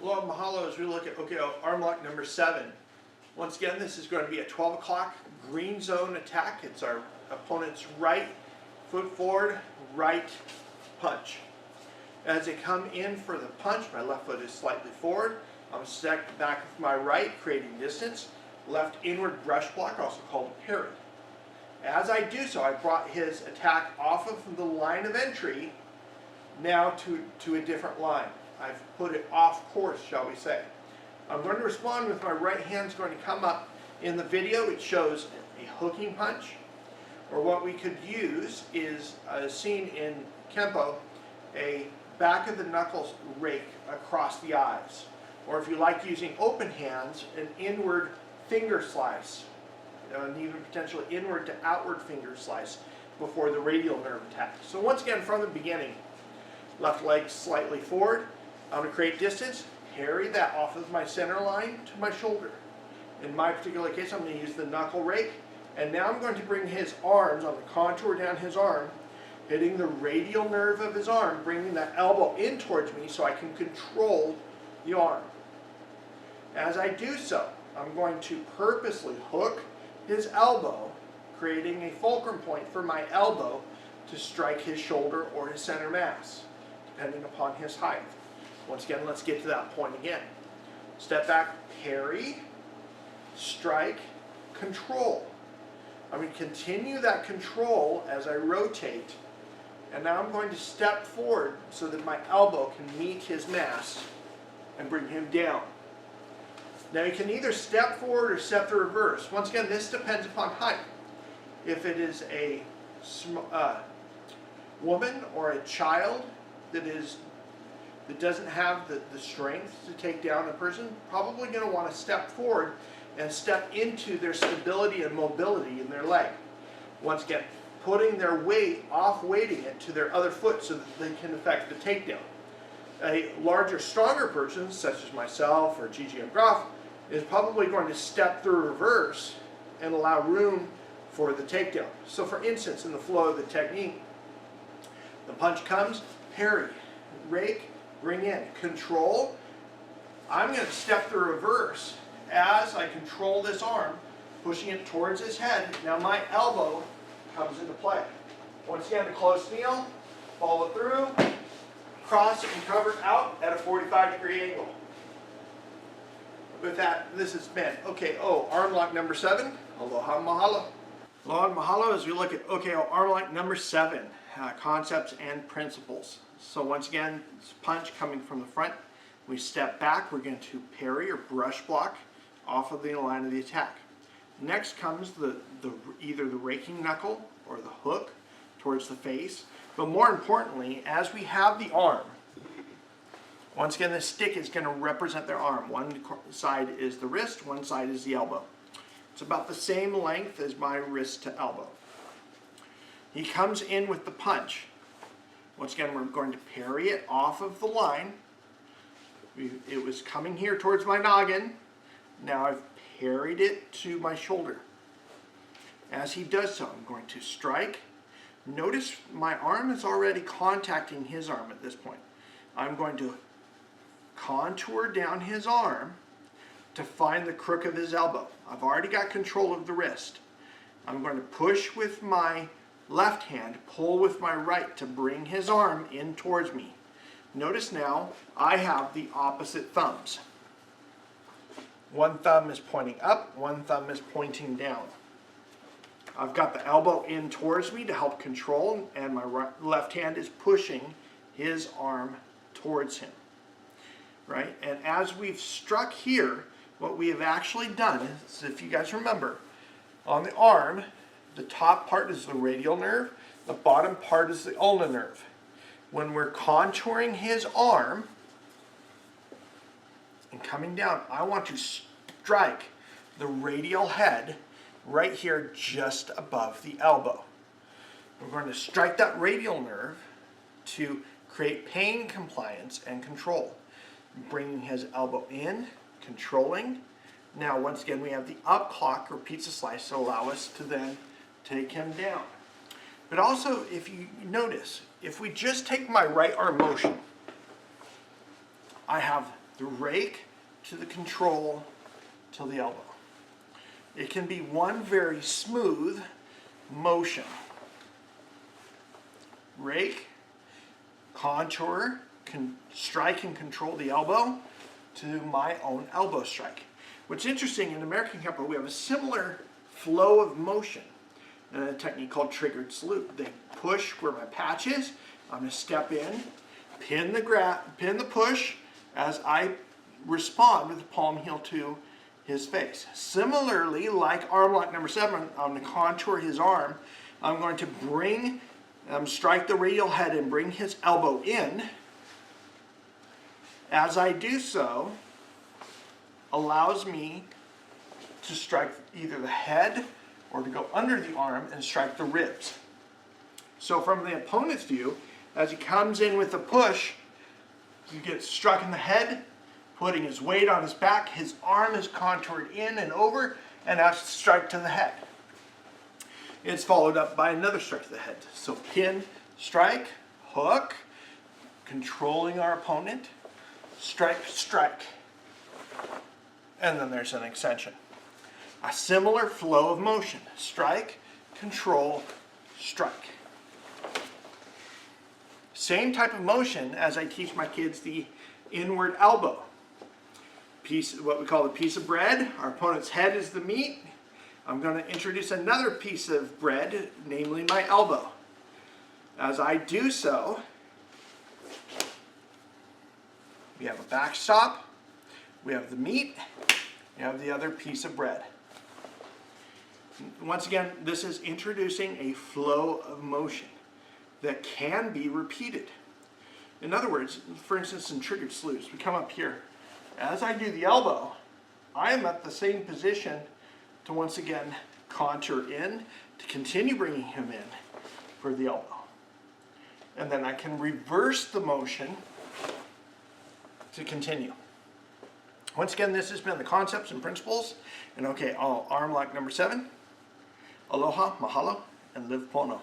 Hello, mahalo as we look at OKO Arm Lock number 7. Once again, this is going to be a 12 o'clock green zone attack. It's our opponent's right foot forward, right punch. As they come in for the punch, my left foot is slightly forward. I'm stacked back with my right, creating distance. Left inward brush block, also called a parry. As I do so, I brought his attack off of the line of entry now to a different line. I've put it off course, shall we say. I'm going to respond with my right hand's going to come up. In the video, it shows a hooking punch, or what we could use is, seen in Kempo, a back of the knuckles rake across the eyes. Or if you like using open hands, an inward finger slice, and even potentially inward to outward finger slice before the radial nerve attack. So once again, from the beginning, left leg slightly forward. I'm going to create distance, parry that off of my center line to my shoulder. In my particular case, I'm going to use the knuckle rake, and now I'm going to bring his arms on the contour down his arm, hitting the radial nerve of his arm, bringing that elbow in towards me so I can control the arm. As I do so, I'm going to purposely hook his elbow, creating a fulcrum point for my elbow to strike his shoulder or his center mass, depending upon his height. Once again, let's get to that point again. Step back, parry, strike, control. I'm going to continue that control as I rotate, and now I'm going to step forward so that my elbow can meet his mass and bring him down. Now you can either step forward or step the reverse. Once again, this depends upon height. If it is a woman or a child that doesn't have the strength to take down a person, probably going to want to step forward and step into their stability and mobility in their leg. Once again, putting their weight, off-weighting it to their other foot so that they can affect the takedown. A larger, stronger person, such as myself or Gigi Graf, is probably going to step through reverse and allow room for the takedown. So for instance, in the flow of the technique, the punch comes, parry, rake, bring in, control. I'm going to step the reverse as I control this arm, pushing it towards his head. Now my elbow comes into play. Once again, a close kneel, follow through, cross and cover out at a 45-degree angle. With that, this has been OKO Arm Lock number 7. Aloha mahalo. Aloha and mahalo as we look at OKO Arm Lock number 7, concepts and principles. So once again, it's punch coming from the front. We step back, we're going to parry or brush block off of the line of the attack. Next comes either the raking knuckle or the hook towards the face. But more importantly, as we have the arm, once again, the stick is going to represent their arm. One side is the wrist, one side is the elbow. It's about the same length as my wrist to elbow. He comes in with the punch. Once again, we're going to parry it off of the line. It was coming here towards my noggin. Now I've parried it to my shoulder. As he does so, I'm going to strike. Notice my arm is already contacting his arm at this point. I'm going to contour down his arm to find the crook of his elbow. I've already got control of the wrist. I'm going to push with my left hand, pull with my right to bring his arm in towards me. Notice now I have the opposite thumbs. One thumb is pointing up, one thumb is pointing down. I've got the elbow in towards me to help control, and my left hand is pushing his arm towards him. Right? And as we've struck here, what we have actually done is, if you guys remember, on the arm, the top part is the radial nerve, the bottom part is the ulnar nerve. When we're contouring his arm and coming down, I want to strike the radial head right here just above the elbow. We're going to strike that radial nerve to create pain compliance and control. Bringing his elbow in, controlling. Now once again we have the up clock or pizza slice to allow us to then take him down. But also, if you notice, if we just take my right arm motion, I have the rake to the control to the elbow. It can be one very smooth motion. Rake, contour, strike and control the elbow to my own elbow strike. What's interesting, in American Kempo, we have a similar flow of motion in a technique called triggered salute. They push where my patch is. I'm going to step in, pin the push as I respond with the palm heel to his face. Similarly, like arm lock number 7, I'm going to contour his arm. I'm going to strike the radial head and bring his elbow in. As I do so, allows me to strike either the head or to go under the arm and strike the ribs. So from the opponent's view, as he comes in with a push, he gets struck in the head, putting his weight on his back, his arm is contoured in and over, and that's a strike to the head. It's followed up by another strike to the head. So pin, strike, hook, controlling our opponent, strike, strike. And then there's an extension. A similar flow of motion. Strike, control, strike. Same type of motion as I teach my kids the inward elbow. What we call the piece of bread. Our opponent's head is the meat. I'm going to introduce another piece of bread, namely my elbow. As I do so, we have a backstop, we have the meat, we have the other piece of bread. Once again, this is introducing a flow of motion that can be repeated. In other words, for instance, in triggered salutes, we come up here. As I do the elbow, I am at the same position to once again contour in, to continue bringing him in for the elbow. And then I can reverse the motion to continue. Once again, this has been the concepts and principles in OKO Arm Lock number 7. Aloha, mahalo, and live pono.